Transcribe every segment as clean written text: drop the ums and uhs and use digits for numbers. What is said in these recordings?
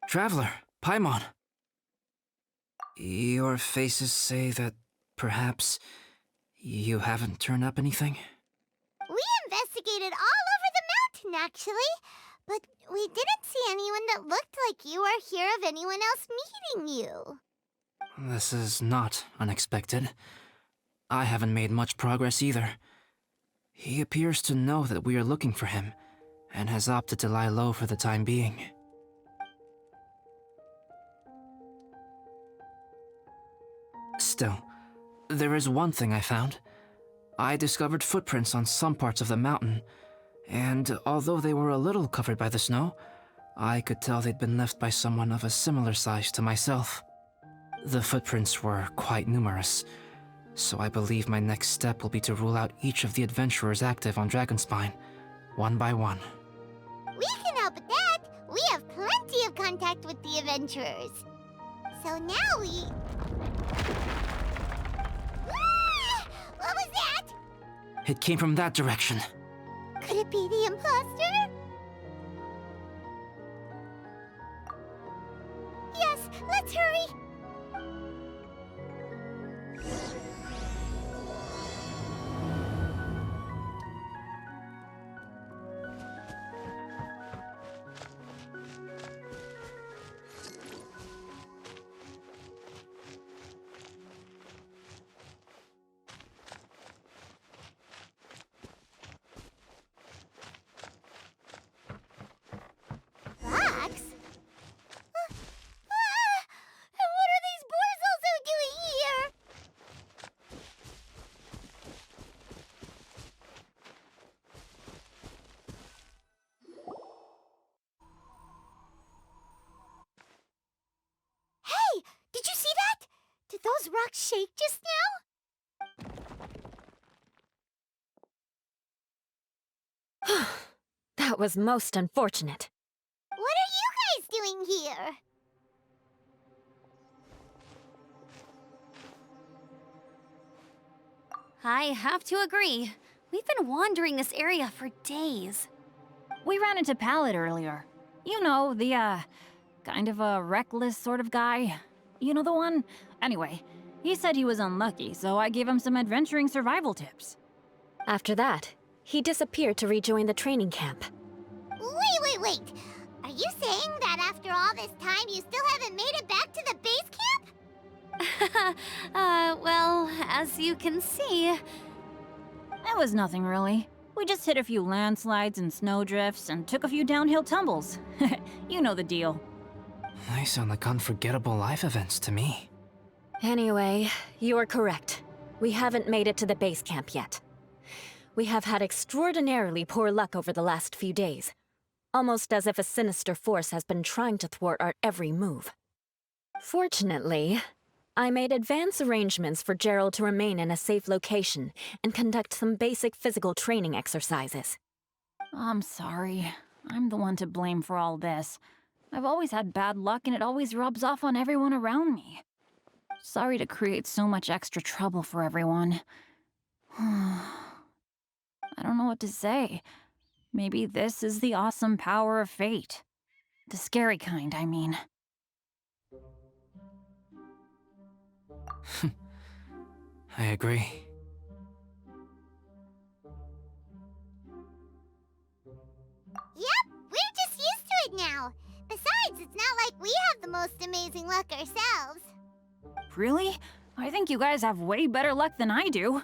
Traveler, Paimon. Your faces say that perhaps you haven't turned up anything? We investigated all over the mountain, actually, but we didn't see anyone that looked like you or hear of anyone else meeting you. This is not unexpected. I haven't made much progress either. He appears to know that we are looking for him, and has opted to lie low for the time being. Still, there is one thing I found. I discovered footprints on some parts of the mountain, and although they were a little covered by the snow, I could tell they'd been left by someone of a similar size to myself. The footprints were quite numerous, so I believe my next step will be to rule out each of the adventurers active on Dragonspine, one by one. We can help with that. We have plenty of contact with the adventurers. So now we... Ah! What was that? It came from that direction. Could it be the imposter? Yes, let's hurry. Fox? And what are these boars also doing here? Hey, did you see that? Did those rocks shake just now? That was most unfortunate. What are you guys doing here? I have to agree. We've been wandering this area for days. We ran into Pallet earlier. You know, the, kind of a reckless sort of guy. You know the one? Anyway, he said he was unlucky, so I gave him some adventuring survival tips. After that, he disappeared to rejoin the training camp. Wait. Are you saying that after all this time you still haven't made it back to the base camp? Well, as you can see... It was nothing really. We just hit a few landslides and snowdrifts and took a few downhill tumbles. You know the deal. They sound like unforgettable life events to me. Anyway, you're correct. We haven't made it to the base camp yet. We have had extraordinarily poor luck over the last few days. Almost as if a sinister force has been trying to thwart our every move. Fortunately, I made advance arrangements for Gerald to remain in a safe location and conduct some basic physical training exercises. I'm sorry. I'm the one to blame for all this. I've always had bad luck and it always rubs off on everyone around me. Sorry to create so much extra trouble for everyone. I don't know what to say. Maybe this is the awesome power of fate. The scary kind, I mean. I agree. Yep, we're just used to it now. Besides, it's not like we have the most amazing luck ourselves. Really? I think you guys have way better luck than I do. Well,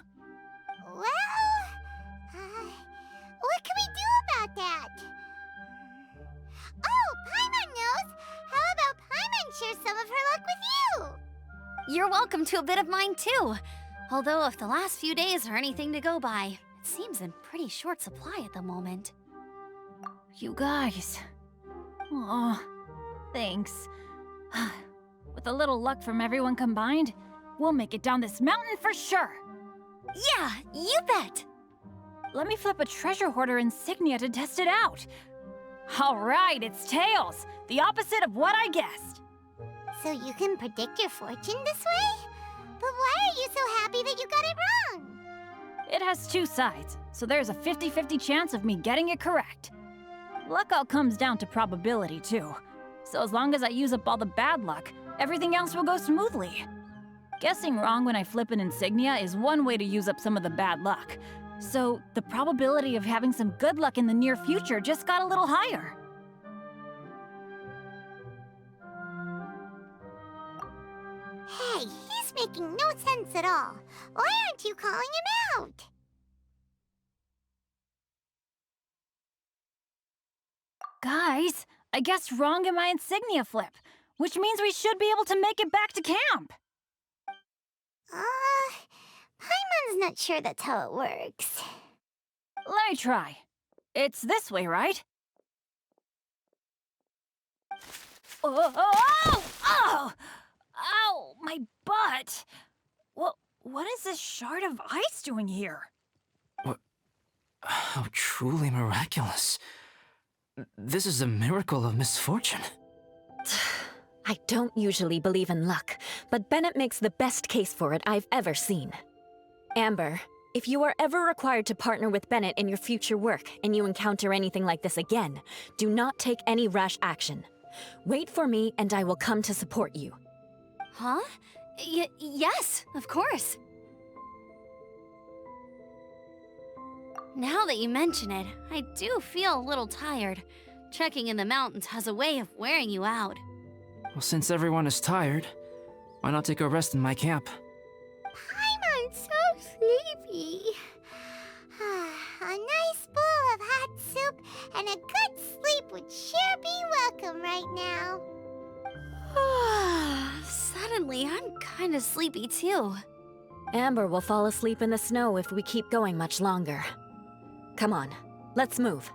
what can we do about that? Oh, Paimon knows! How about Paimon share some of her luck with you? You're welcome to a bit of mine too. Although if the last few days are anything to go by, it seems in pretty short supply at the moment. You guys. Aw, thanks. With a little luck from everyone combined, we'll make it down this mountain for sure. Yeah, you bet! Let me flip a treasure hoarder insignia to test it out. All right, it's tails, the opposite of what I guessed. So you can predict your fortune this way? But why are you so happy that you got it wrong? It has two sides, so there's a 50-50 chance of me getting it correct. Luck all comes down to probability, too. So as long as I use up all the bad luck, everything else will go smoothly. Guessing wrong when I flip an insignia is one way to use up some of the bad luck. So the probability of having some good luck in the near future just got a little higher. Hey, he's making no sense at all. Why aren't you calling him out? Guys, I guessed wrong in my insignia flip, which means we should be able to make it back to camp. Paimon's not sure that's how it works. Let me try. It's this way, right? Oh! Ow, my butt! What is this shard of ice doing here? What? How truly miraculous. This is a miracle of misfortune. I don't usually believe in luck, but Bennett makes the best case for it I've ever seen. Amber, if you are ever required to partner with Bennett in your future work and you encounter anything like this again, do not take any rash action. Wait for me and I will come to support you. Huh? Yes, of course. Now that you mention it, I do feel a little tired. Trekking in the mountains has a way of wearing you out. Well, since everyone is tired, why not take a rest in my camp? Paimon's so sleepy. A nice bowl of hot soup and a good sleep would sure be welcome right now. Suddenly, I'm kinda sleepy too. Amber will fall asleep in the snow if we keep going much longer. Come on, let's move.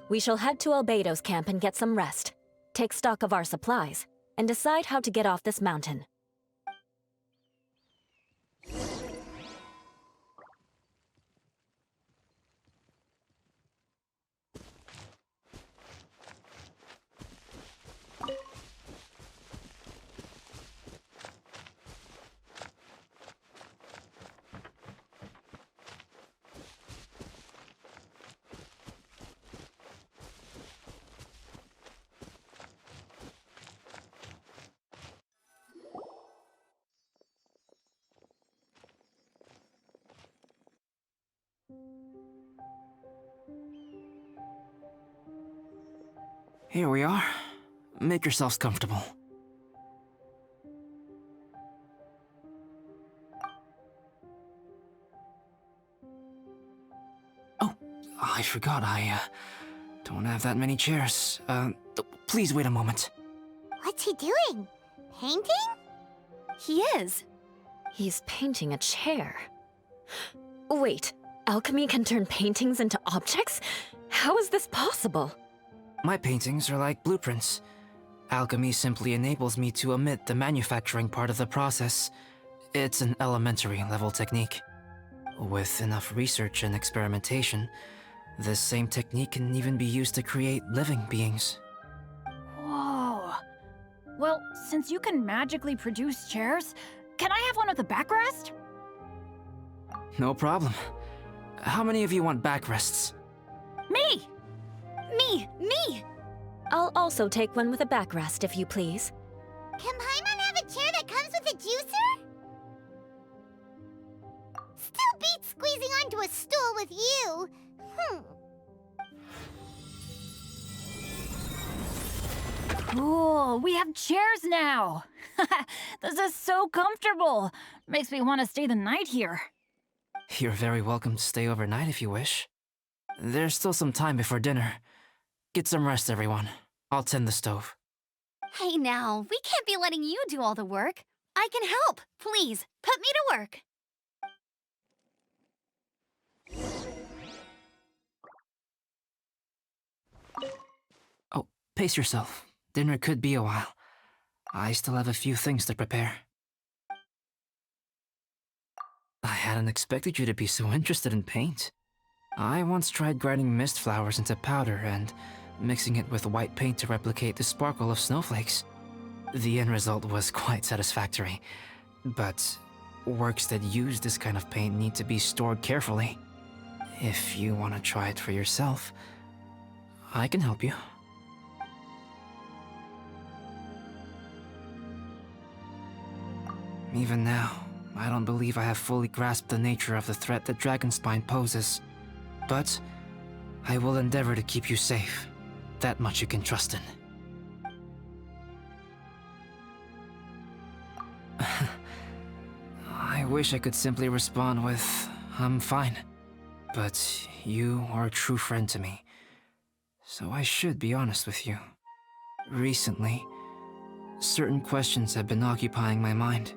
We shall head to Albedo's camp and get some rest, take stock of our supplies, and decide how to get off this mountain. Here we are. Make yourselves comfortable. Oh, I forgot I don't have that many chairs. Please wait a moment. What's he doing? Painting? He is. He's painting a chair. Wait, alchemy can turn paintings into objects? How is this possible? My paintings are like blueprints. Alchemy simply enables me to omit the manufacturing part of the process. It's an elementary level technique. With enough research and experimentation, this same technique can even be used to create living beings. Whoa. Well, since you can magically produce chairs, can I have one with a backrest? No problem. How many of you want backrests? Me! Me! I'll also take one with a backrest, if you please. Can Paimon have a chair that comes with a juicer? Still beats squeezing onto a stool with you. Cool, we have chairs now! This is so comfortable! Makes me want to stay the night here. You're very welcome to stay overnight if you wish. There's still some time before dinner. Get some rest, everyone. I'll tend the stove. Hey now, we can't be letting you do all the work. I can help. Please, put me to work. Oh, pace yourself. Dinner could be a while. I still have a few things to prepare. I hadn't expected you to be so interested in paint. I once tried grinding mist flowers into powder and mixing it with white paint to replicate the sparkle of snowflakes. The end result was quite satisfactory, but works that use this kind of paint need to be stored carefully. If you want to try it for yourself, I can help you. Even now, I don't believe I have fully grasped the nature of the threat that Dragonspine poses. But I will endeavor to keep you safe. That much you can trust in. I wish I could simply respond with, I'm fine. But you are a true friend to me. So I should be honest with you. Recently, certain questions have been occupying my mind.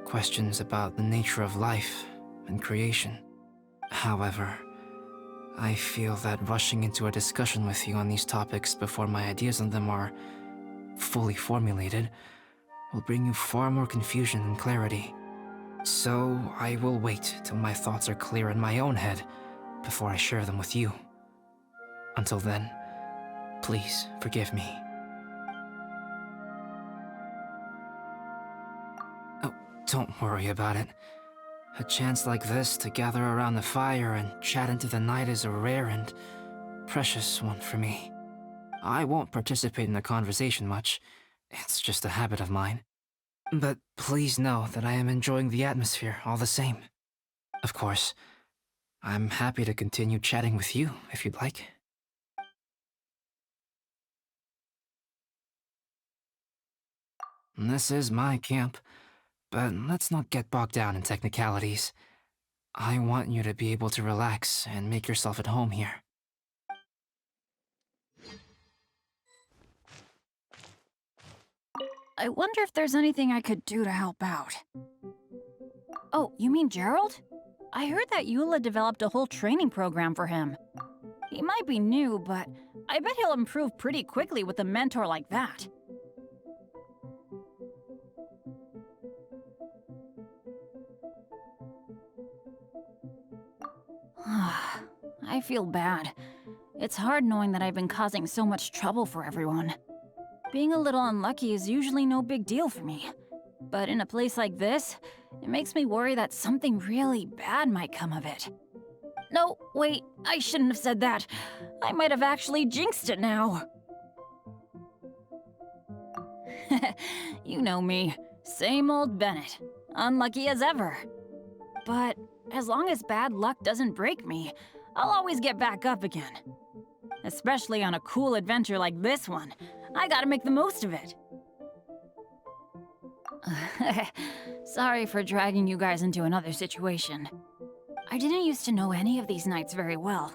Questions about the nature of life and creation. However, I feel that rushing into a discussion with you on these topics before my ideas on them are fully formulated will bring you far more confusion than clarity. So I will wait till my thoughts are clear in my own head before I share them with you. Until then, please forgive me. Oh, don't worry about it. A chance like this to gather around the fire and chat into the night is a rare and precious one for me. I won't participate in the conversation much. It's just a habit of mine. But please know that I am enjoying the atmosphere all the same. Of course, I'm happy to continue chatting with you if you'd like. This is my camp, but let's not get bogged down in technicalities. I want you to be able to relax and make yourself at home here. I wonder if there's anything I could do to help out. Oh, you mean Gerald? I heard that Eula developed a whole training program for him. He might be new, but I bet he'll improve pretty quickly with a mentor like that. I feel bad. It's hard knowing that I've been causing so much trouble for everyone. Being a little unlucky is usually no big deal for me. But in a place like this, it makes me worry that something really bad might come of it. No, wait, I shouldn't have said that. I might have actually jinxed it now. You know me, same old Bennett, unlucky as ever. But as long as bad luck doesn't break me, I'll always get back up again. Especially on a cool adventure like this one. I gotta make the most of it. Sorry for dragging you guys into another situation. I didn't used to know any of these knights very well,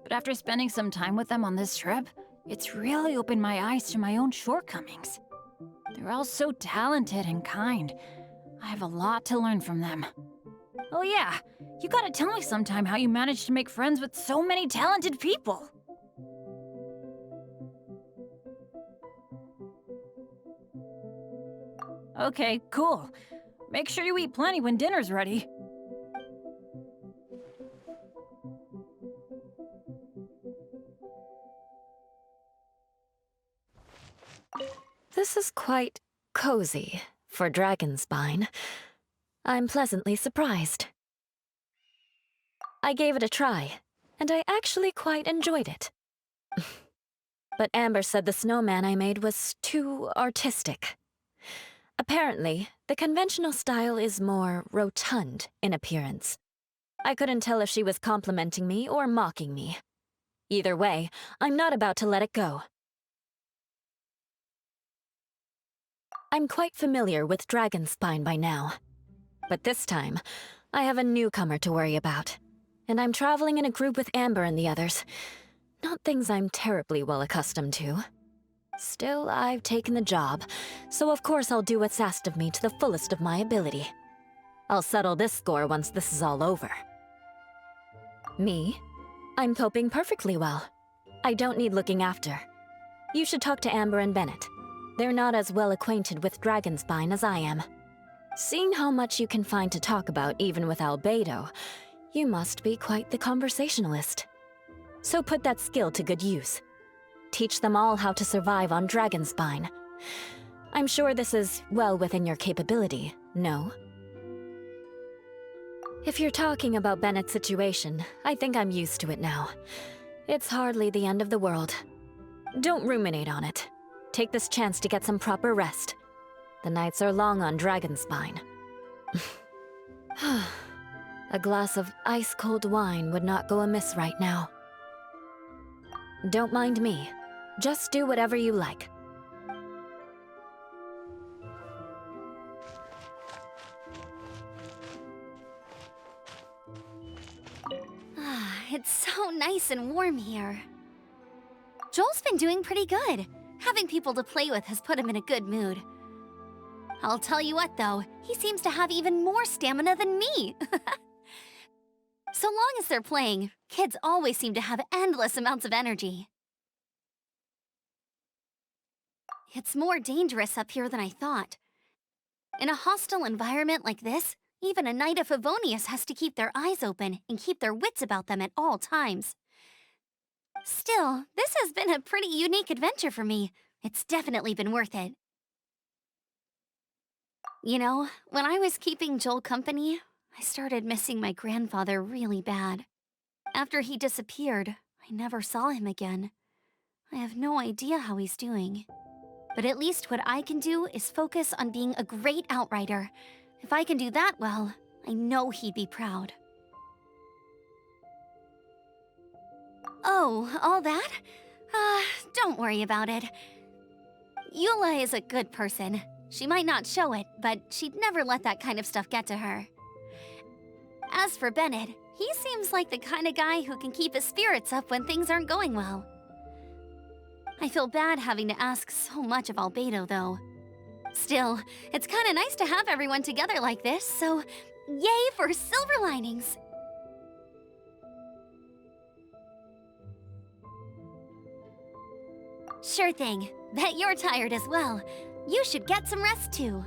but after spending some time with them on this trip, it's really opened my eyes to my own shortcomings. They're all so talented and kind. I have a lot to learn from them. Oh yeah, you gotta tell me sometime how you managed to make friends with so many talented people. Okay, cool. Make sure you eat plenty when dinner's ready. This is quite cozy for Dragonspine. I'm pleasantly surprised. I gave it a try, and I actually quite enjoyed it. But Amber said the snowman I made was too artistic. Apparently, the conventional style is more rotund in appearance. I couldn't tell if she was complimenting me or mocking me. Either way, I'm not about to let it go. I'm quite familiar with Dragonspine by now. But this time, I have a newcomer to worry about. And I'm traveling in a group with Amber and the others. Not things I'm terribly well accustomed to. Still, I've taken the job, so of course I'll do what's asked of me to the fullest of my ability. I'll settle this score once this is all over. Me? I'm coping perfectly well. I don't need looking after. You should talk to Amber and Bennett. They're not as well acquainted with Dragonspine as I am. Seeing how much you can find to talk about even with Albedo, you must be quite the conversationalist. So put that skill to good use. Teach them all how to survive on Dragonspine. I'm sure this is well within your capability, no? If you're talking about Bennett's situation, I think I'm used to it now. It's hardly the end of the world. Don't ruminate on it. Take this chance to get some proper rest. The nights are long on Dragonspine. A glass of ice-cold wine would not go amiss right now. Don't mind me. Just do whatever you like. It's so nice and warm here. Joel's been doing pretty good. Having people to play with has put him in a good mood. I'll tell you what, though, he seems to have even more stamina than me. So long as they're playing, kids always seem to have endless amounts of energy. It's more dangerous up here than I thought. In a hostile environment like this, even a Knight of Favonius has to keep their eyes open and keep their wits about them at all times. Still, this has been a pretty unique adventure for me. It's definitely been worth it. You know, when I was keeping Joel company, I started missing my grandfather really bad. After he disappeared, I never saw him again. I have no idea how he's doing. But at least what I can do is focus on being a great outrider. If I can do that well, I know he'd be proud. Oh, all that? Don't worry about it. Eula is a good person. She might not show it, but she'd never let that kind of stuff get to her. As for Bennett, he seems like the kind of guy who can keep his spirits up when things aren't going well. I feel bad having to ask so much of Albedo, though. Still, it's kind of nice to have everyone together like this, so yay for silver linings! Sure thing. Bet you're tired as well. You should get some rest too.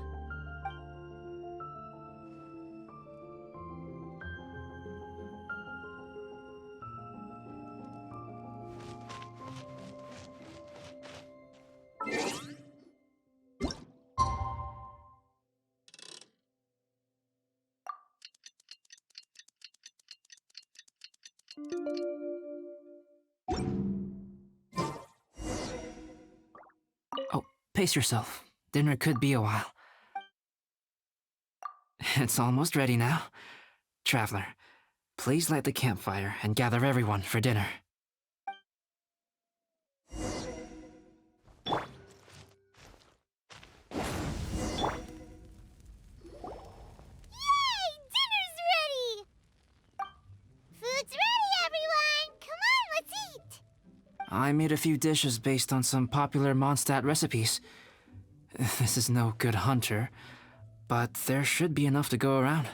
Oh, pace yourself. Dinner could be a while. It's almost ready now. Traveler, please light the campfire and gather everyone for dinner. Yay! Dinner's ready! Food's ready, everyone! Come on, let's eat! I made a few dishes based on some popular Mondstadt recipes. This is no good hunter, but there should be enough to go around.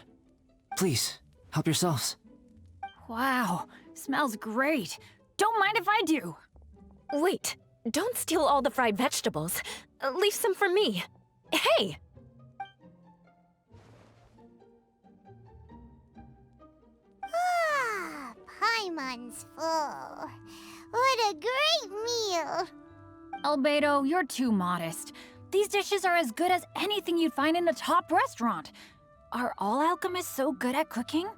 Please, help yourselves. Wow, smells great. Don't mind if I do. Wait, don't steal all the fried vegetables. Leave some for me. Hey! Ah, Paimon's full. What a great meal! Albedo, you're too modest. These dishes are as good as anything you'd find in a top restaurant. Are all alchemists so good at cooking?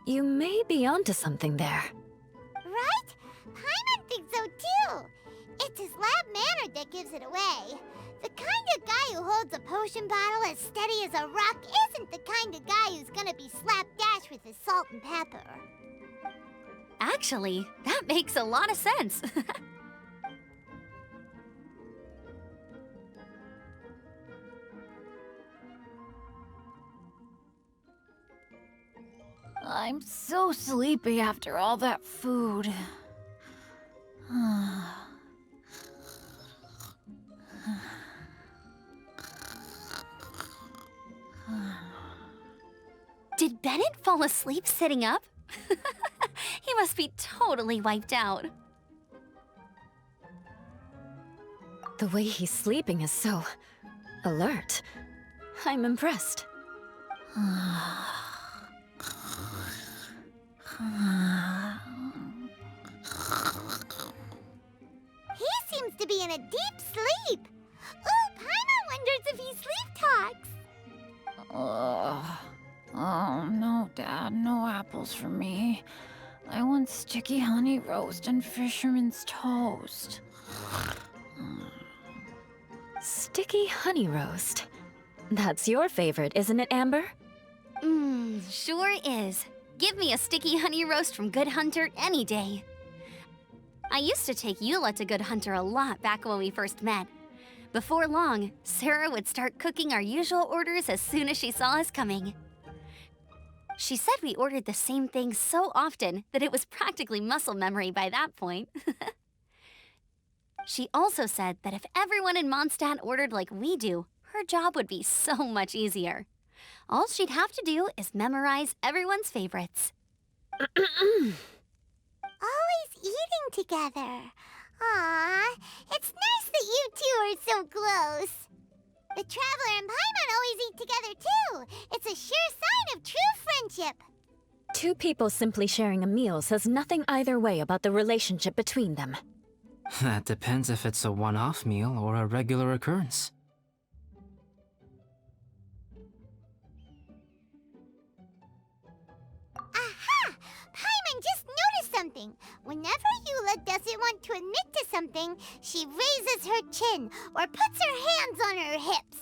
You may be onto something there. Right? Paimon thinks so too. It's his lab manner that gives it away. The kind of guy who holds a potion bottle as steady as a rock isn't the kind of guy who's gonna be slapdash with his salt and pepper. Actually, that makes a lot of sense. I'm so sleepy after all that food. Did Bennett fall asleep sitting up? He must be totally wiped out. The way he's sleeping is so alert. I'm impressed. He seems to be in a deep sleep. Ooh, Paimon wonders if he sleep talks. Oh, no, Dad, no apples for me. I want sticky honey roast and fisherman's toast. Sticky honey roast. That's your favorite, isn't it, Amber? Sure is. Give me a sticky honey roast from Good Hunter any day. I used to take Eula to Good Hunter a lot back when we first met. Before long, Sarah would start cooking our usual orders as soon as she saw us coming. She said we ordered the same thing so often that it was practically muscle memory by that point. She also said that if everyone in Mondstadt ordered like we do, her job would be so much easier. All she'd have to do is memorize everyone's favorites. Always eating together. Aww, it's nice that you two are so close. The Traveler and Paimon always eat together too. It's a sure sign of true friendship. Two people simply sharing a meal says nothing either way about the relationship between them. That depends if it's a one-off meal or a regular occurrence. Aha! Paimon just noticed something. Whenever Eula doesn't want to admit to something, she raises her chin or puts her hands on her hips.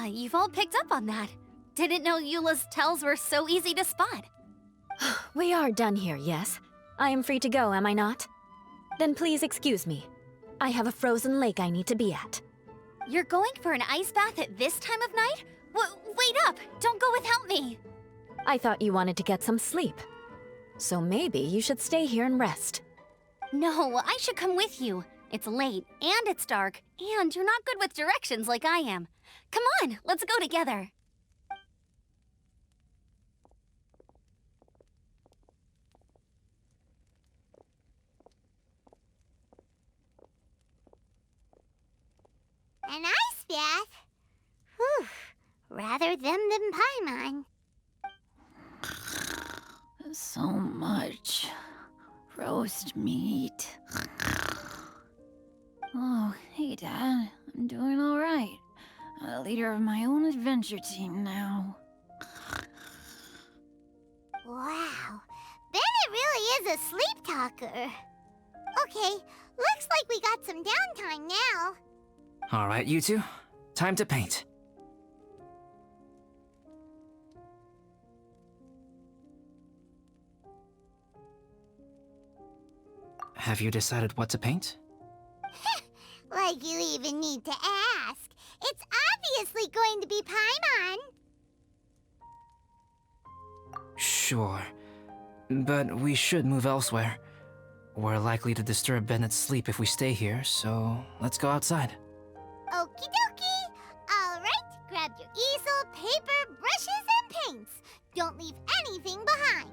You've all picked up on that. Didn't know Eula's tells were so easy to spot. We are done here, yes? I am free to go, am I not? Then please excuse me. I have a frozen lake I need to be at. You're going for an ice bath at this time of night? Wait up! Don't go without me! I thought you wanted to get some sleep. So maybe you should stay here and rest. No, I should come with you. It's late, and it's dark, and you're not good with directions like I am. Come on, let's go together. An ice bath? Whew. Rather them than Paimon. So much roast meat. Oh, hey, Dad. I'm doing all right. I'm the leader of my own adventure team now. Wow. Bennett really is a sleep talker. Okay, looks like we got some downtime now. All right, you two. Time to paint. Have you decided what to paint? Like you even need to ask. It's obviously going to be Paimon. Sure. But we should move elsewhere. We're likely to disturb Bennett's sleep if we stay here, so let's go outside. Okie dokie. All right, grab your easel, paper, brushes, and paints. Don't leave anything behind.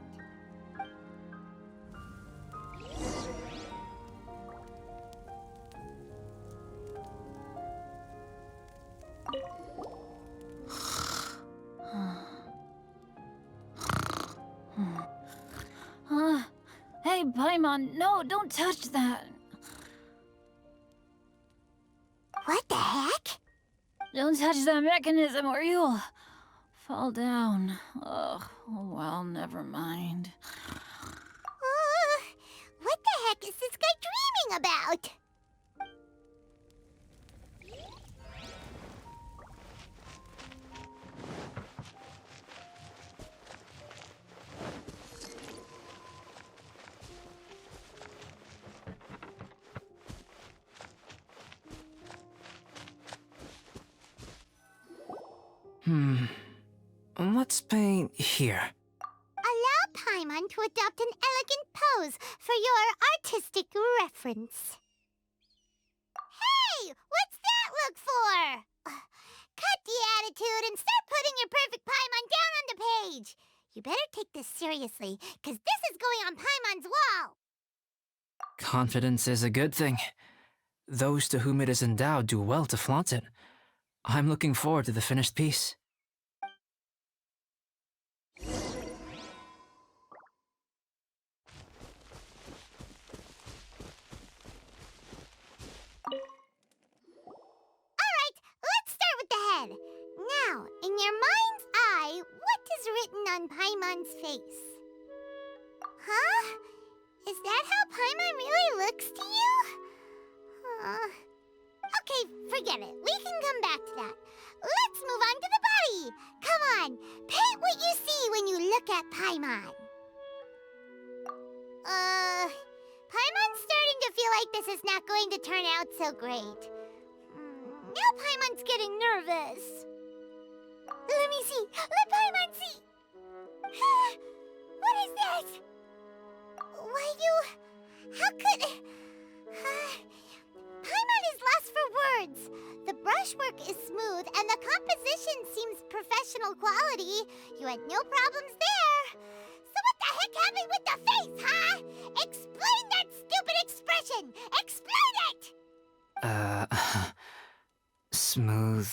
Hey, Paimon, no, don't touch that. What the heck? Don't touch that mechanism or you'll fall down. Ugh, oh well, never mind. What the heck is this guy dreaming about? Let's paint here. Allow Paimon to adopt an elegant pose for your artistic reference. Hey! What's that look for? Cut the attitude and start putting your perfect Paimon down on the page. You better take this seriously, because this is going on Paimon's wall. Confidence is a good thing. Those to whom it is endowed do well to flaunt it. I'm looking forward to the finished piece. Let's start with the head. Now, in your mind's eye, what is written on Paimon's face? Huh? Is that how Paimon really looks to you? Okay, forget it. We can come back to that. Let's move on to the body. Come on, paint what you see when you look at Paimon. Paimon's starting to feel like this is not going to turn out so great. Now Paimon's getting nervous. Let me see. Let Paimon see. What is that? Why how could... Paimon is lost for words. The brushwork is smooth and the composition seems professional quality. You had no problems there. So what the heck happened with the face, huh? Explain that stupid expression! Explain it! Smooth,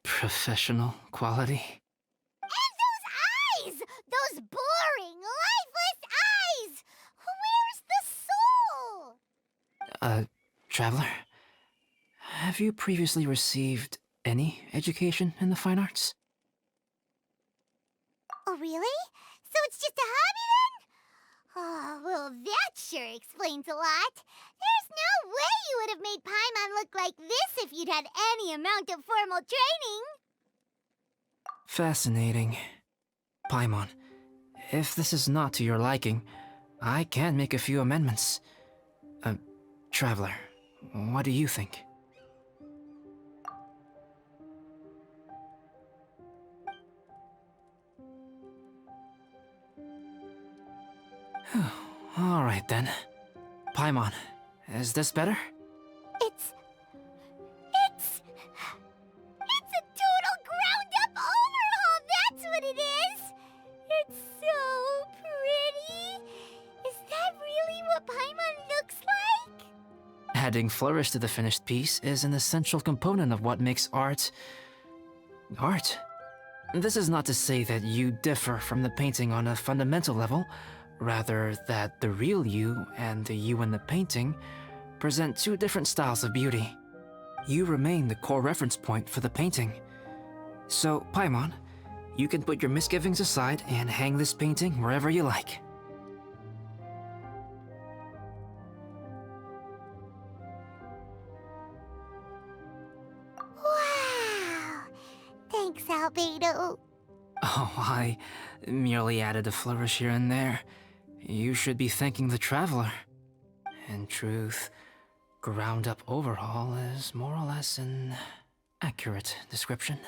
professional quality? And those eyes! Those boring, lifeless eyes! Where's the soul? Traveler? Have you previously received any education in the fine arts? Oh, really? So it's just a hobby then? Oh, well, that sure explains a lot. There's no way you would have made Paimon look like this if you'd had any amount of formal training. Fascinating. Paimon, if this is not to your liking, I can make a few amendments. Traveler, what do you think? All right then. Paimon, is this better? It's a total ground-up overhaul, that's what it is! It's so pretty! Is that really what Paimon looks like? Adding flourish to the finished piece is an essential component of what makes art... art. This is not to say that you differ from the painting on a fundamental level, rather that the real you and the you in the painting present two different styles of beauty. You remain the core reference point for the painting. So, Paimon, you can put your misgivings aside and hang this painting wherever you like. Wow! Thanks, Albedo. Oh, I merely added a flourish here and there. You should be thanking the traveler. In truth, ground-up overhaul is more or less an accurate description.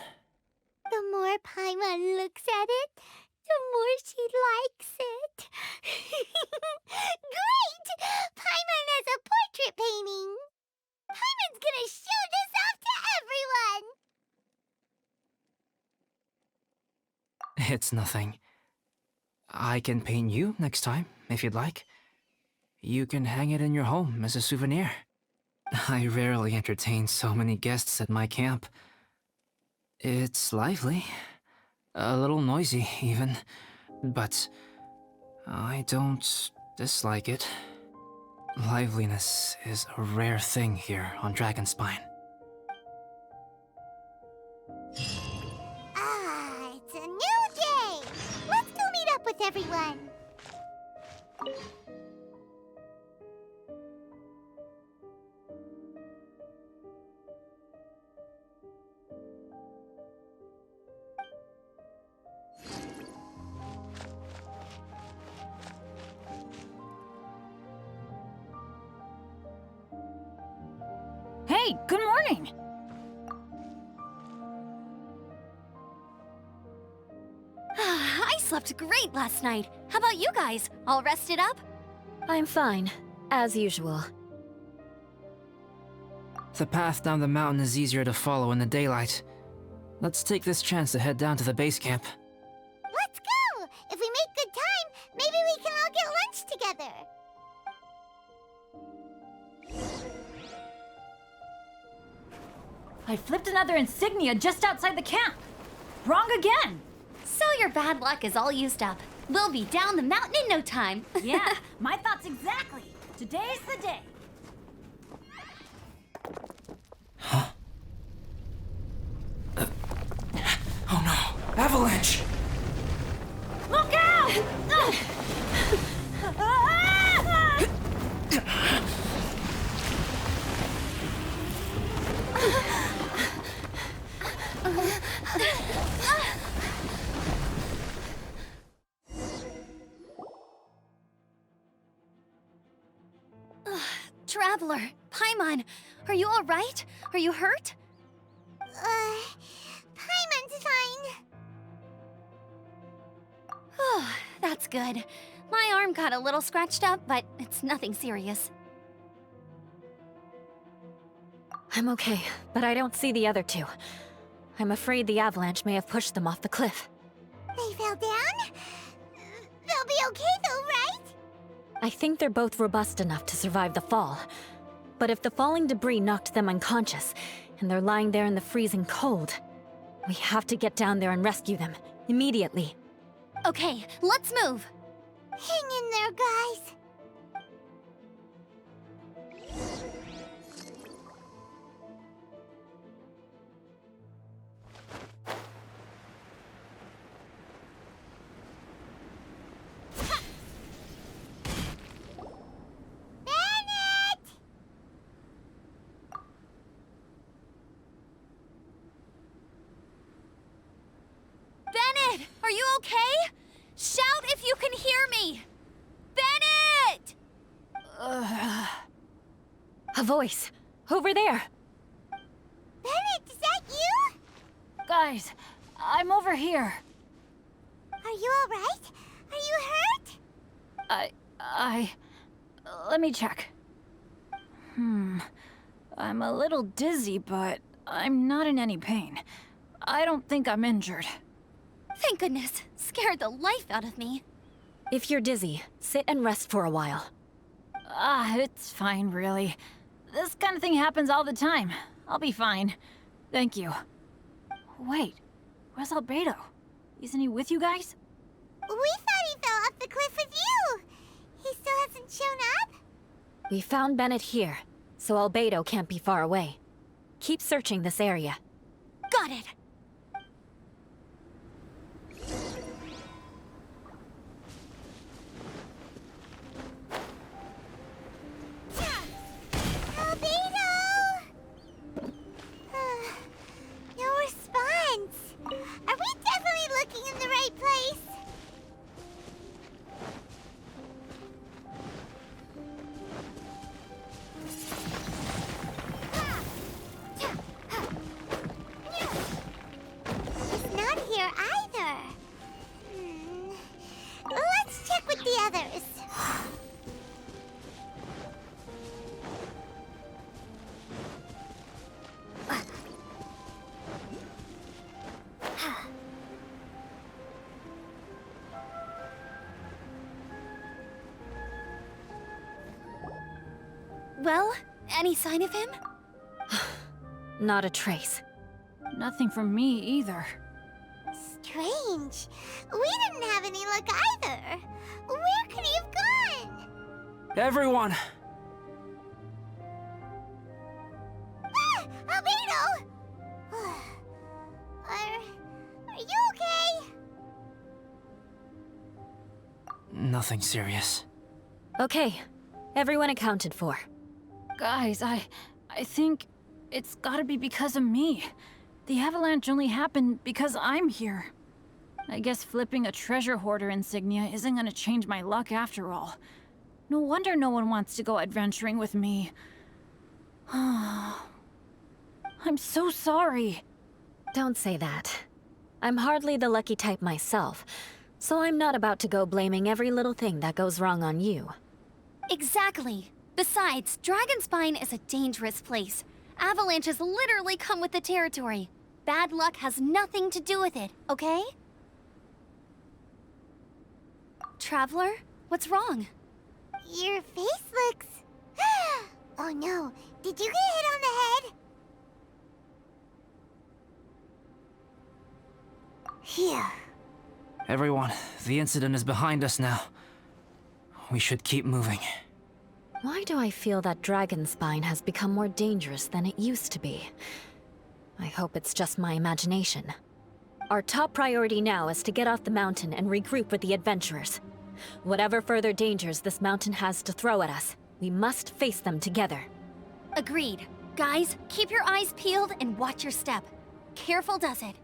The more Paimon looks at it, the more she likes it. Great! Paimon has a portrait painting! Paimon's gonna show this off to everyone! It's nothing. I can paint you next time, if you'd like. You can hang it in your home as a souvenir. I rarely entertain so many guests at my camp. It's lively. A little noisy, even. But I don't dislike it. Liveliness is a rare thing here on Dragonspine. Ah, it's a new day! Let's go meet up with everyone! Hey, good morning! I slept great last night. How about you guys? All rested up? I'm fine, as usual. The path down the mountain is easier to follow in the daylight. Let's take this chance to head down to the base camp. Let's go! If we make good time, maybe we can all get lunch together! I flipped another insignia just outside the camp! Wrong again! So your bad luck is all used up. We'll be down the mountain in no time. Yeah, my thoughts exactly. Today's the day. Huh? Oh no! Avalanche! Look out! Traveler, Paimon, are you alright? Are you hurt? Paimon's fine. That's good. My arm got a little scratched up, but it's nothing serious. I'm okay, but I don't see the other two. I'm afraid the avalanche may have pushed them off the cliff. They fell down? They'll be okay though, right? I think they're both robust enough to survive the fall. But if the falling debris knocked them unconscious, and they're lying there in the freezing cold, we have to get down there and rescue them, immediately. Okay, let's move. Hang in there, guys. Bennett, are you okay? Shout if you can hear me! Bennett! A voice! Over there! Bennett, is that you? Guys, I'm over here. Are you alright? Are you hurt? Let me check. I'm a little dizzy, but I'm not in any pain. I don't think I'm injured. Thank goodness. Scared the life out of me. If you're dizzy, sit and rest for a while. It's fine, really. This kind of thing happens all the time. I'll be fine. Thank you. Wait, where's Albedo? Isn't he with you guys? We thought he fell off the cliff with you. He still hasn't shown up? We found Bennett here, so Albedo can't be far away. Keep searching this area. Got it. Albedo! No response. Are we definitely looking in the right place? He's not here either. Let's check with the others. Well, any sign of him? Not a trace. Nothing from me either. Strange. We didn't have any luck either. Where could he have gone? Everyone! Ah! Albedo! Are you okay? Nothing serious. Okay, everyone accounted for. Guys, I think it's gotta be because of me. The avalanche only happened because I'm here. I guess flipping a treasure hoarder insignia isn't gonna change my luck after all. No wonder no one wants to go adventuring with me. I'm so sorry. Don't say that. I'm hardly the lucky type myself, so I'm not about to go blaming every little thing that goes wrong on you. Exactly. Besides, Dragonspine is a dangerous place. Avalanches literally come with the territory. Bad luck has nothing to do with it, okay? Traveler, what's wrong? Your face looks... Oh no, did you get hit on the head? Phew. Everyone, the incident is behind us now. We should keep moving. Why do I feel that Dragonspine has become more dangerous than it used to be? I hope it's just my imagination. Our top priority now is to get off the mountain and regroup with the adventurers. Whatever further dangers this mountain has to throw at us, we must face them together. Agreed. Guys, keep your eyes peeled and watch your step. Careful does it.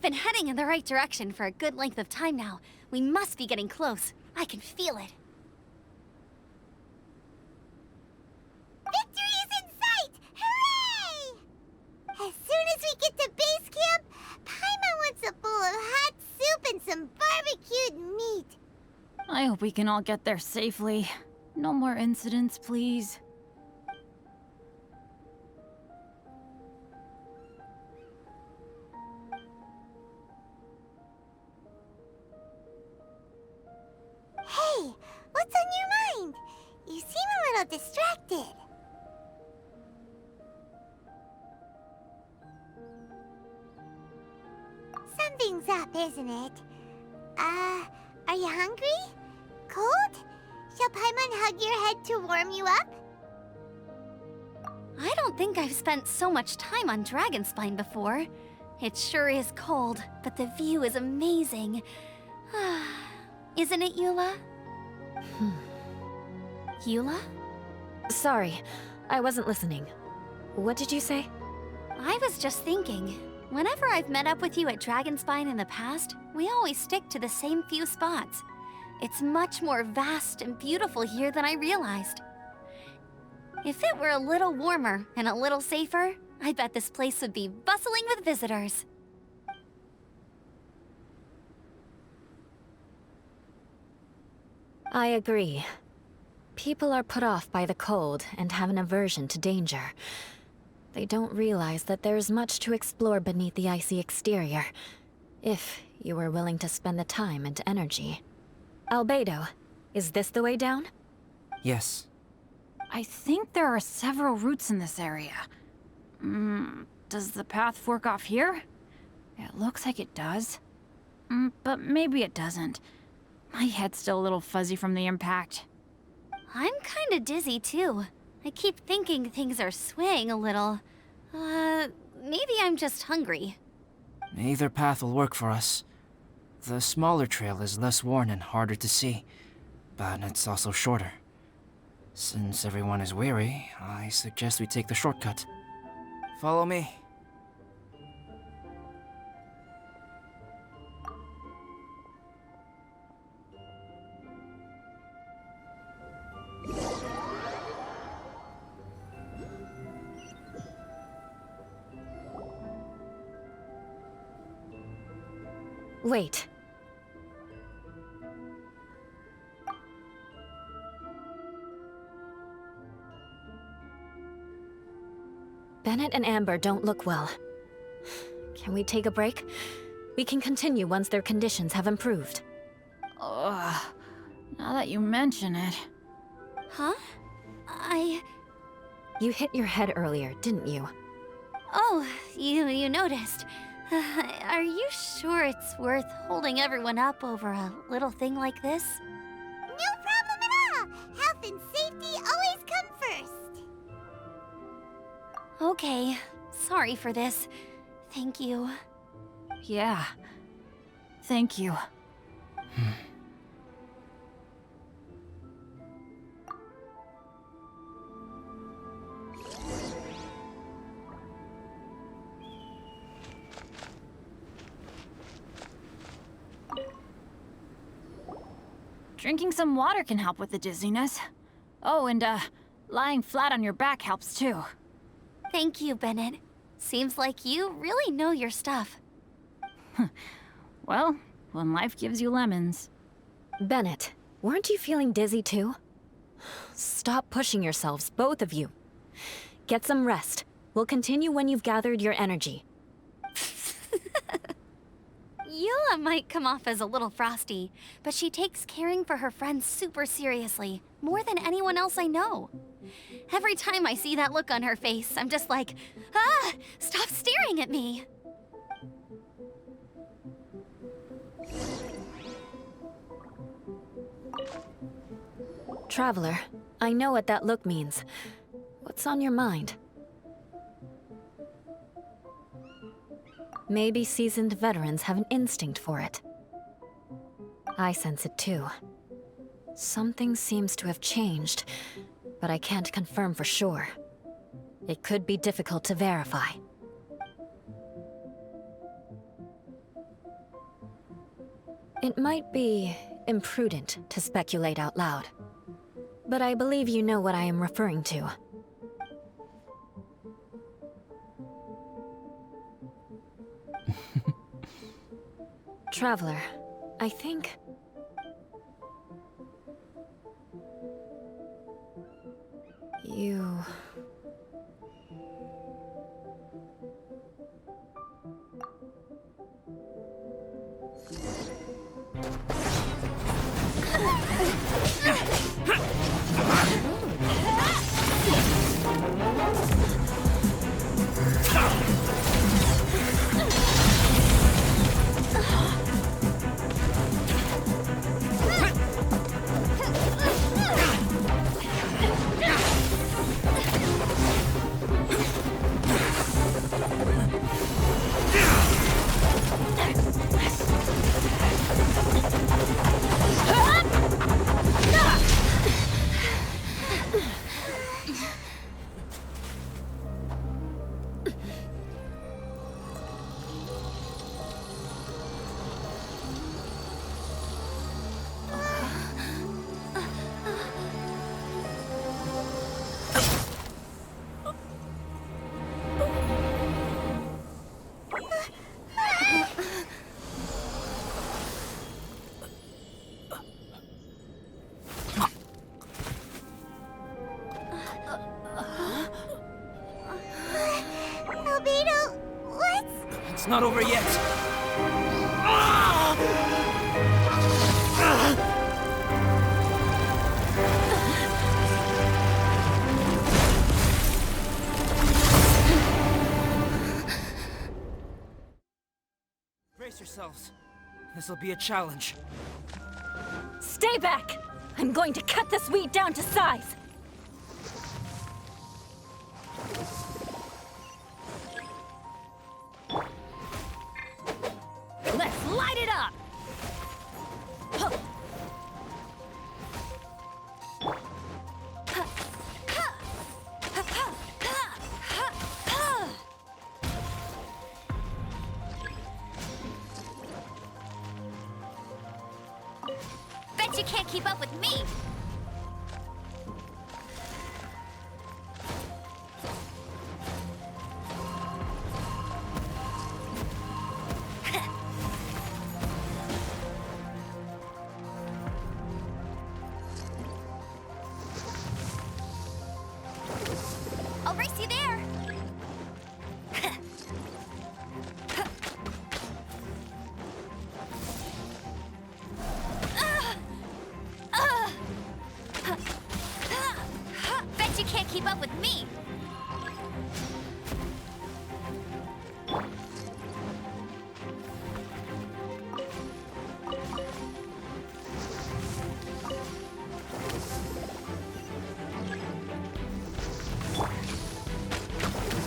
been heading in the right direction for a good length of time now. We must be getting close. I can feel it. Victory is in sight! Hooray! As soon as we get to base camp, Paimon wants a bowl of hot soup and some barbecued meat. I hope we can all get there safely. No more incidents, please. Hey, what's on your mind? You seem a little distracted. Something's up, isn't it? Are you hungry? Cold? Shall Paimon hug your head to warm you up? I don't think I've spent so much time on Dragonspine before. It sure is cold, but the view is amazing. Isn't it, Eula? Eula? Sorry, I wasn't listening. What did you say? I was just thinking. Whenever I've met up with you at Dragonspine in the past, we always stick to the same few spots. It's much more vast and beautiful here than I realized. If it were a little warmer and a little safer, I bet this place would be bustling with visitors. I agree. People are put off by the cold and have an aversion to danger. They don't realize that there's much to explore beneath the icy exterior, if you were willing to spend the time and energy. Albedo, is this the way down? Yes. I think there are several routes in this area. Does the path fork off here? It looks like it does. But maybe it doesn't. My head's still a little fuzzy from the impact. I'm kinda dizzy too. I keep thinking things are swaying a little. Maybe I'm just hungry. Either path will work for us. The smaller trail is less worn and harder to see, but it's also shorter. Since everyone is weary, I suggest we take the shortcut. Follow me. Wait. Bennett and Amber don't look well. Can we take a break? We can continue once their conditions have improved. Ugh. Now that you mention it. Huh? You hit your head earlier, didn't you? Oh, you noticed. Are you sure it's worth holding everyone up over a little thing like this? No problem at all! Health and safety always come first! Okay, sorry for this. Thank you. Yeah. Thank you. Drinking some water can help with the dizziness. Oh, and lying flat on your back helps too. Thank you, Bennett. Seems like you really know your stuff. Well, when life gives you lemons. Bennett, weren't you feeling dizzy too? Stop pushing yourselves, both of you. Get some rest. We'll continue when you've gathered your energy. Eula might come off as a little frosty, but she takes caring for her friends super seriously, more than anyone else I know. Every time I see that look on her face, I'm just like, ah, stop staring at me! Traveler, I know what that look means. What's on your mind? Maybe seasoned veterans have an instinct for it. I sense it too. Something seems to have changed, but I can't confirm for sure. It could be difficult to verify. It might be imprudent to speculate out loud, but I believe you know what I am referring to. Traveler, I think... you... Albedo, what's... It's not over yet. Brace yourselves. This'll be a challenge. Stay back! I'm going to cut this weed down to size! Let's light it up! Bet you can't keep up with me! I'll race you there! Bet you can't keep up with me!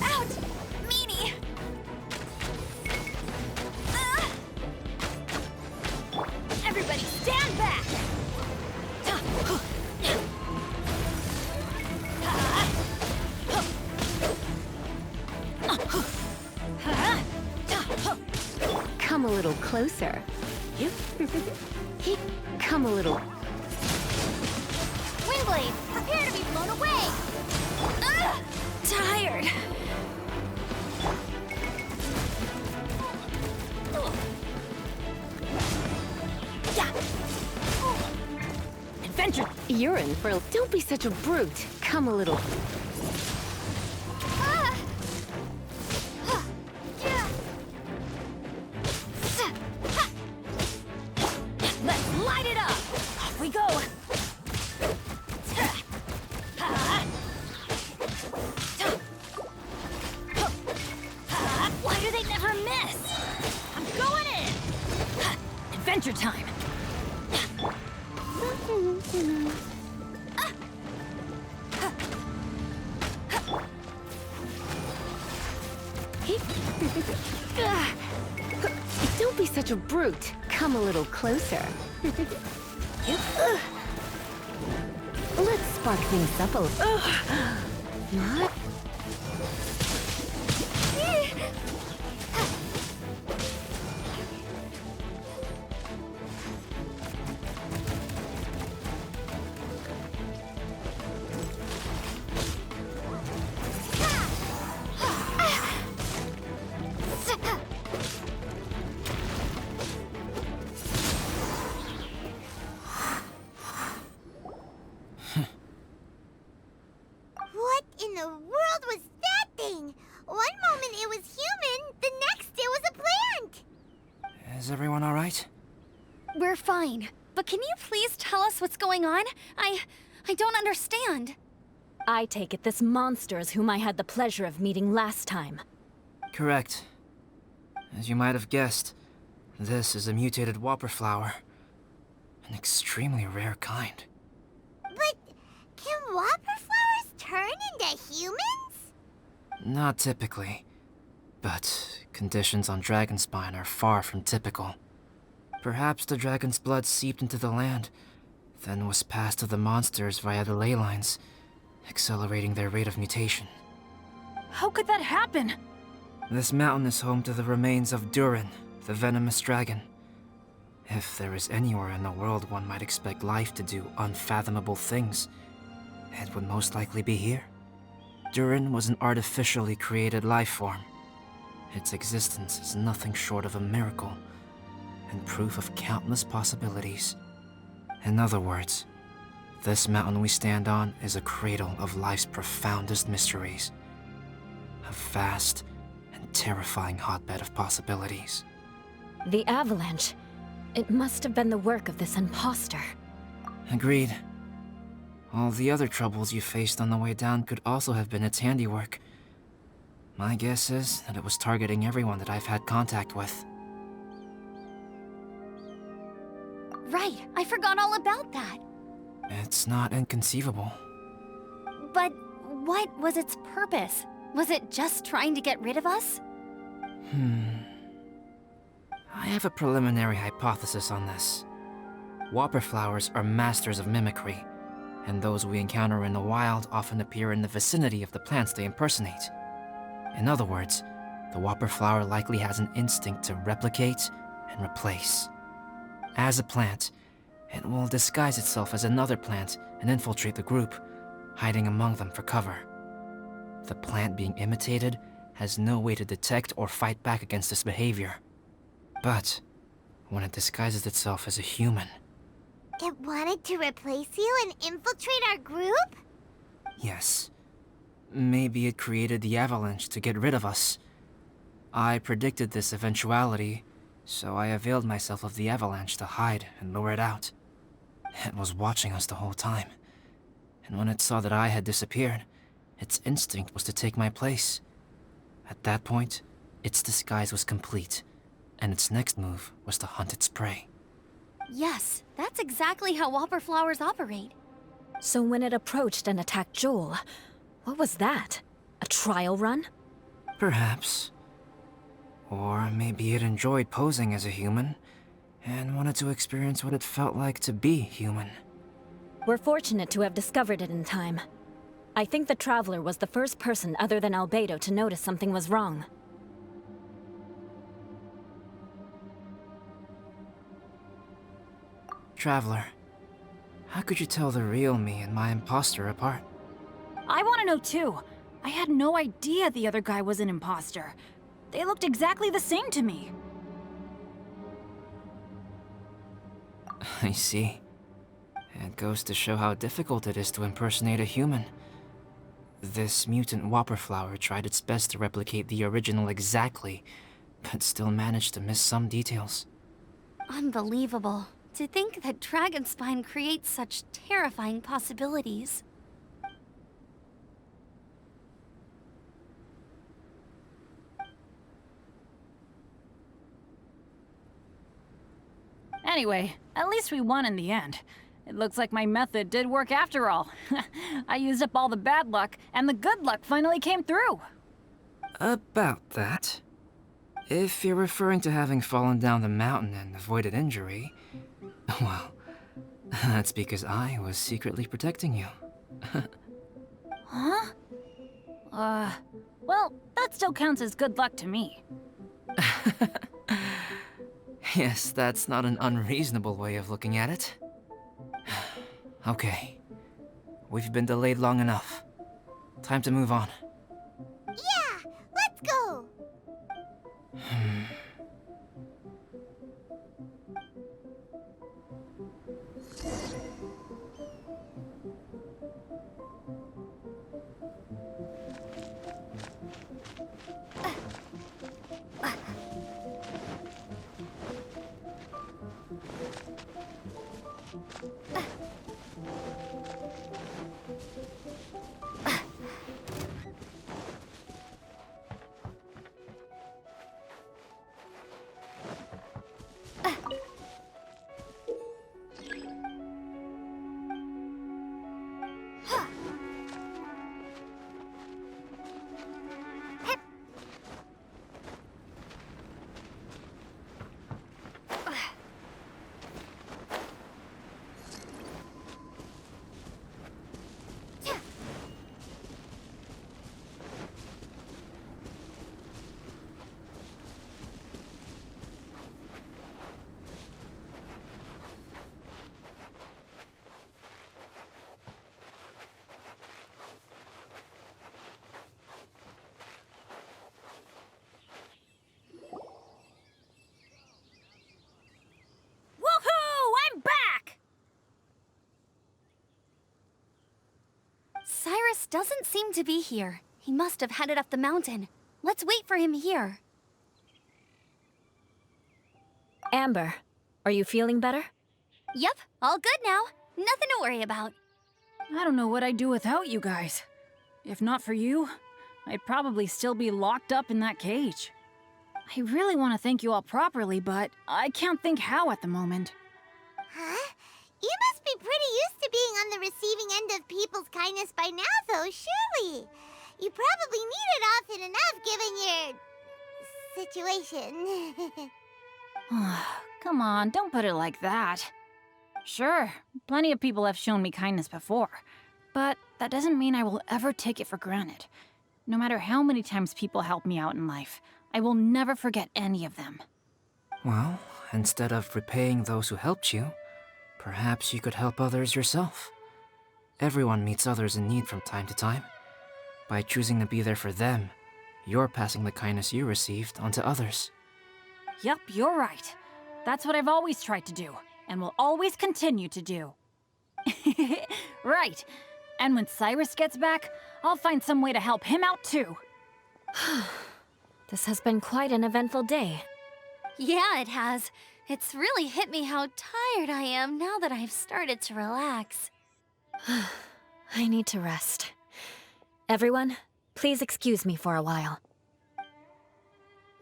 Ouch! Meanie! Everybody stand back! Come a little closer. Come a little. Wingblade, prepare to be blown away! Tired. Adventure! You're in for a... Don't be such a brute. Come a little. Let's light it up! Off we go! Why do they never miss? I'm going in! Adventure time! Don't be such a brute. Come a little closer. Let's spark things up a little. What? Is everyone alright? We're fine. But can you please tell us what's going on? I don't understand. I take it this monster is whom I had the pleasure of meeting last time. Correct. As you might have guessed, this is a mutated whopper flower. An extremely rare kind. But can whopper flowers turn into humans? Not typically. But conditions on Dragonspine are far from typical. Perhaps the dragon's blood seeped into the land, then was passed to the monsters via the ley lines, accelerating their rate of mutation. How could that happen? This mountain is home to the remains of Durin, the venomous dragon. If there is anywhere in the world one might expect life to do unfathomable things, it would most likely be here. Durin was an artificially created life form. Its existence is nothing short of a miracle, and proof of countless possibilities. In other words, this mountain we stand on is a cradle of life's profoundest mysteries. A vast and terrifying hotbed of possibilities. The avalanche. It must have been the work of this imposter. Agreed. All the other troubles you faced on the way down could also have been its handiwork. My guess is that it was targeting everyone that I've had contact with. Right, I forgot all about that. It's not inconceivable. But what was its purpose? Was it just trying to get rid of us? I have a preliminary hypothesis on this. Whopper flowers are masters of mimicry, and those we encounter in the wild often appear in the vicinity of the plants they impersonate. In other words, the whopper flower likely has an instinct to replicate and replace. As a plant, it will disguise itself as another plant and infiltrate the group, hiding among them for cover. The plant being imitated has no way to detect or fight back against this behavior. But when it disguises itself as a human... It wanted to replace you and infiltrate our group? Yes. Maybe it created the avalanche to get rid of us. I predicted this eventuality, so I availed myself of the avalanche to hide and lure it out. It was watching us the whole time, and when it saw that I had disappeared, its instinct was to take my place. At that point, its disguise was complete, and its next move was to hunt its prey. Yes, that's exactly how whopper flowers operate. So when it approached and attacked Joel, what was that? A trial run? Perhaps. Or maybe it enjoyed posing as a human, and wanted to experience what it felt like to be human. We're fortunate to have discovered it in time. I think the Traveler was the first person other than Albedo to notice something was wrong. Traveler, how could you tell the real me and my imposter apart? I want to know too. I had no idea the other guy was an imposter. They looked exactly the same to me. I see. It goes to show how difficult it is to impersonate a human. This mutant whopper flower tried its best to replicate the original exactly, but still managed to miss some details. Unbelievable. To think that Dragonspine creates such terrifying possibilities. Anyway, at least we won in the end. It looks like my method did work after all. I used up all the bad luck, and the good luck finally came through. About that. If you're referring to having fallen down the mountain and avoided injury, well, that's because I was secretly protecting you. Huh? Well, that still counts as good luck to me. Yes, that's not an unreasonable way of looking at it. Okay. We've been delayed long enough. Time to move on. Yeah, let's go! doesn't seem to be here. He must have headed up the mountain. Let's wait for him here. Amber, are you feeling better? Yep, all good now. Nothing to worry about. I don't know what I'd do without you guys. If not for you, I'd probably still be locked up in that cage. I really want to thank you all properly, but I can't think how at the moment. Huh? You must be pretty used to being on the receiving end of people's kindness by now, though, surely. You probably need it often enough, given your situation. Come on, don't put it like that. Sure, plenty of people have shown me kindness before, but that doesn't mean I will ever take it for granted. No matter how many times people help me out in life, I will never forget any of them. Well, instead of repaying those who helped you, perhaps you could help others yourself. Everyone meets others in need from time to time. By choosing to be there for them, you're passing the kindness you received onto others. Yep, you're right. That's what I've always tried to do, and will always continue to do. Right. And when Cyrus gets back, I'll find some way to help him out too. This has been quite an eventful day. Yeah, it has. It's really hit me how tired I am now that I've started to relax. I need to rest. Everyone, please excuse me for a while.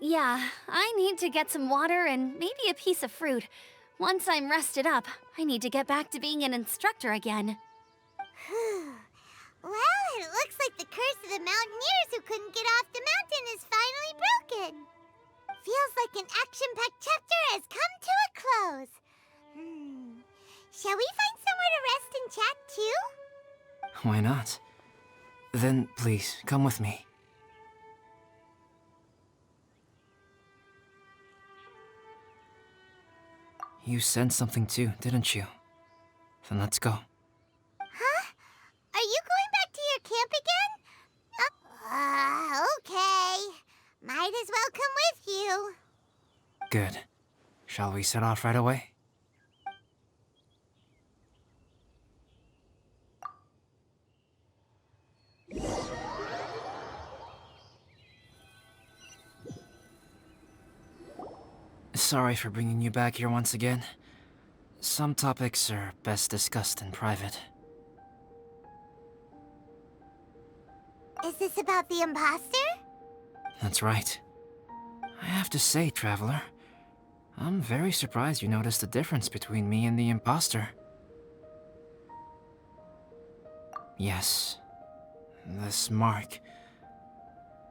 Yeah, I need to get some water and maybe a piece of fruit. Once I'm rested up, I need to get back to being an instructor again. Well, it looks like the curse of the mountaineers who couldn't get off the mountain is finally broken. Feels like an action-packed chapter has come to a close. Shall we find somewhere to rest and chat too? Why not? Then please, come with me. You sensed something too, didn't you? Then let's go. Huh? Are you going back to your camp again? Okay. Might as well come with you. Good. Shall we set off right away? Sorry for bringing you back here once again. Some topics are best discussed in private. Is this about the imposter? That's right. I have to say, Traveler, I'm very surprised you noticed the difference between me and the imposter. Yes, this mark.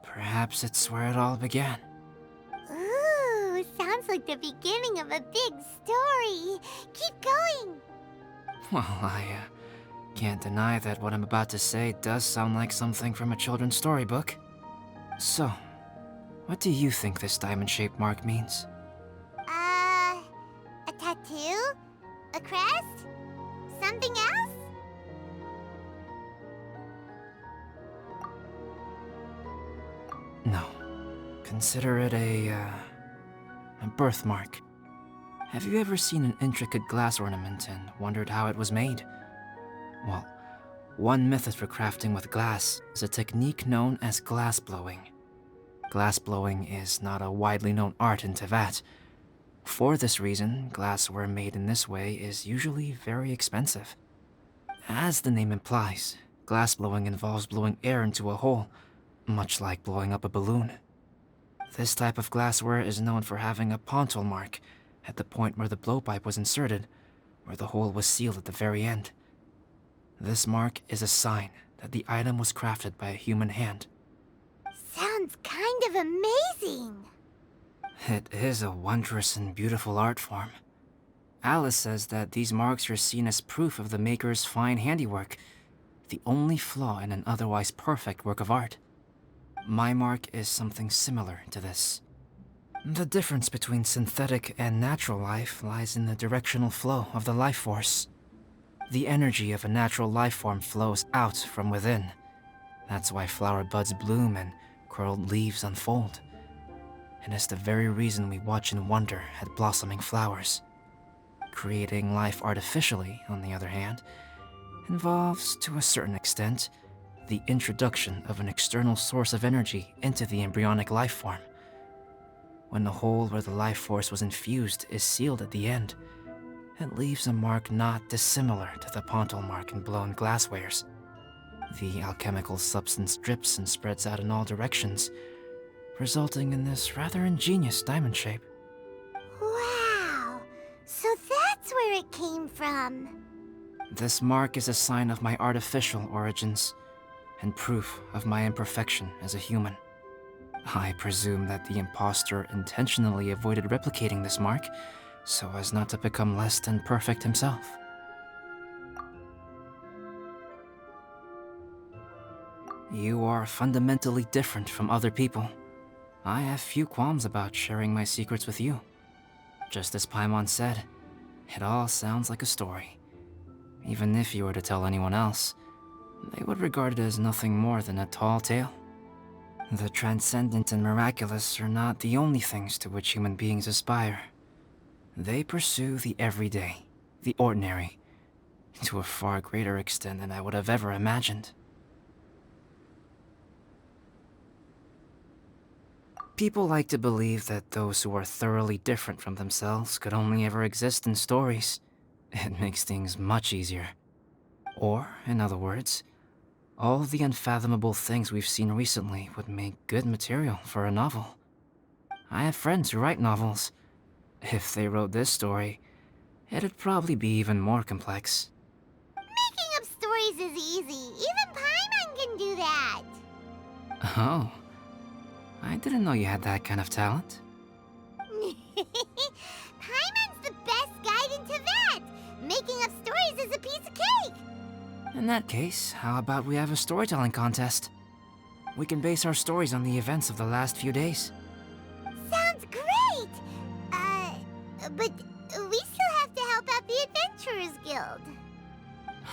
Perhaps it's where it all began. Ooh, sounds like the beginning of a big story. Keep going. Well, I can't deny that what I'm about to say does sound like something from a children's storybook. So, what do you think this diamond-shaped mark means? A tattoo? A crest? Something else? No. Consider it a birthmark. Have you ever seen an intricate glass ornament and wondered how it was made? Well, one method for crafting with glass is a technique known as glass blowing. Glass blowing is not a widely known art in Teyvat. For this reason, glassware made in this way is usually very expensive. As the name implies, glass blowing involves blowing air into a hole, much like blowing up a balloon. This type of glassware is known for having a pontil mark at the point where the blowpipe was inserted, where the hole was sealed at the very end. This mark is a sign that the item was crafted by a human hand. Sounds kind of amazing. It is a wondrous and beautiful art form. Alice says that these marks are seen as proof of the maker's fine handiwork, the only flaw in an otherwise perfect work of art. My mark is something similar to this. The difference between synthetic and natural life lies in the directional flow of the life force. The energy of a natural life form flows out from within. That's why flower buds bloom and curled leaves unfold. It is the very reason we watch and wonder at blossoming flowers. Creating life artificially, on the other hand, involves, to a certain extent, the introduction of an external source of energy into the embryonic life form. When the hole where the life force was infused is sealed at the end, it leaves a mark not dissimilar to the pontal mark in blown glasswares. The alchemical substance drips and spreads out in all directions, resulting in this rather ingenious diamond shape. Wow! So that's where it came from. This mark is a sign of my artificial origins, and proof of my imperfection as a human. I presume that the impostor intentionally avoided replicating this mark, so as not to become less than perfect himself. You are fundamentally different from other people. I have few qualms about sharing my secrets with you. Just as Paimon said, it all sounds like a story. Even if you were to tell anyone else, they would regard it as nothing more than a tall tale. The transcendent and miraculous are not the only things to which human beings aspire. They pursue the everyday, the ordinary, to a far greater extent than I would have ever imagined. People like to believe that those who are thoroughly different from themselves could only ever exist in stories. It makes things much easier. Or, in other words, all the unfathomable things we've seen recently would make good material for a novel. I have friends who write novels. If they wrote this story, it'd probably be even more complex. Making up stories is easy. Even Paimon can do that. Oh. I didn't know you had that kind of talent. Paimon's the best guide into that. Making up stories is a piece of cake. In that case, how about we have a storytelling contest? We can base our stories on the events of the last few days. Sounds great! But we still have to help out the Adventurers Guild.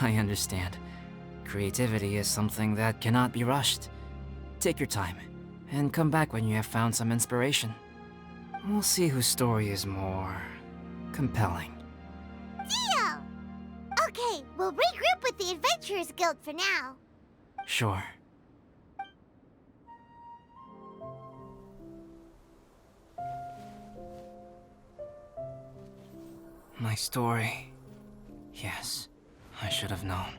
I understand. Creativity is something that cannot be rushed. Take your time, and come back when you have found some inspiration. We'll see whose story is more compelling. Deal! Okay, we'll regroup with the Adventurers Guild for now. Sure. My story. Yes, I should have known.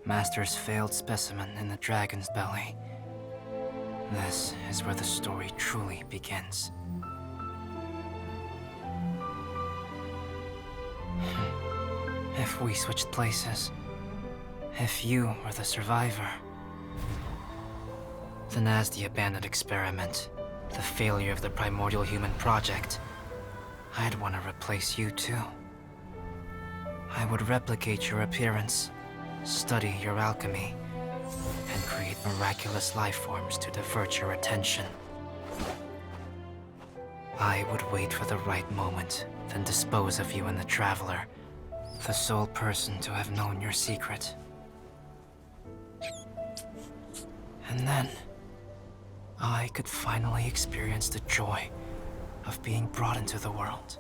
Master's failed specimen in the dragon's belly. This is where the story truly begins. If we switched places, if you were the survivor, then as the abandoned experiment, the failure of the primordial human project, I'd want to replace you too. I would replicate your appearance, study your alchemy, and create miraculous life forms to divert your attention. I would wait for the right moment, then dispose of you in the Traveler, the sole person to have known your secret. And then, I could finally experience the joy of being brought into the world.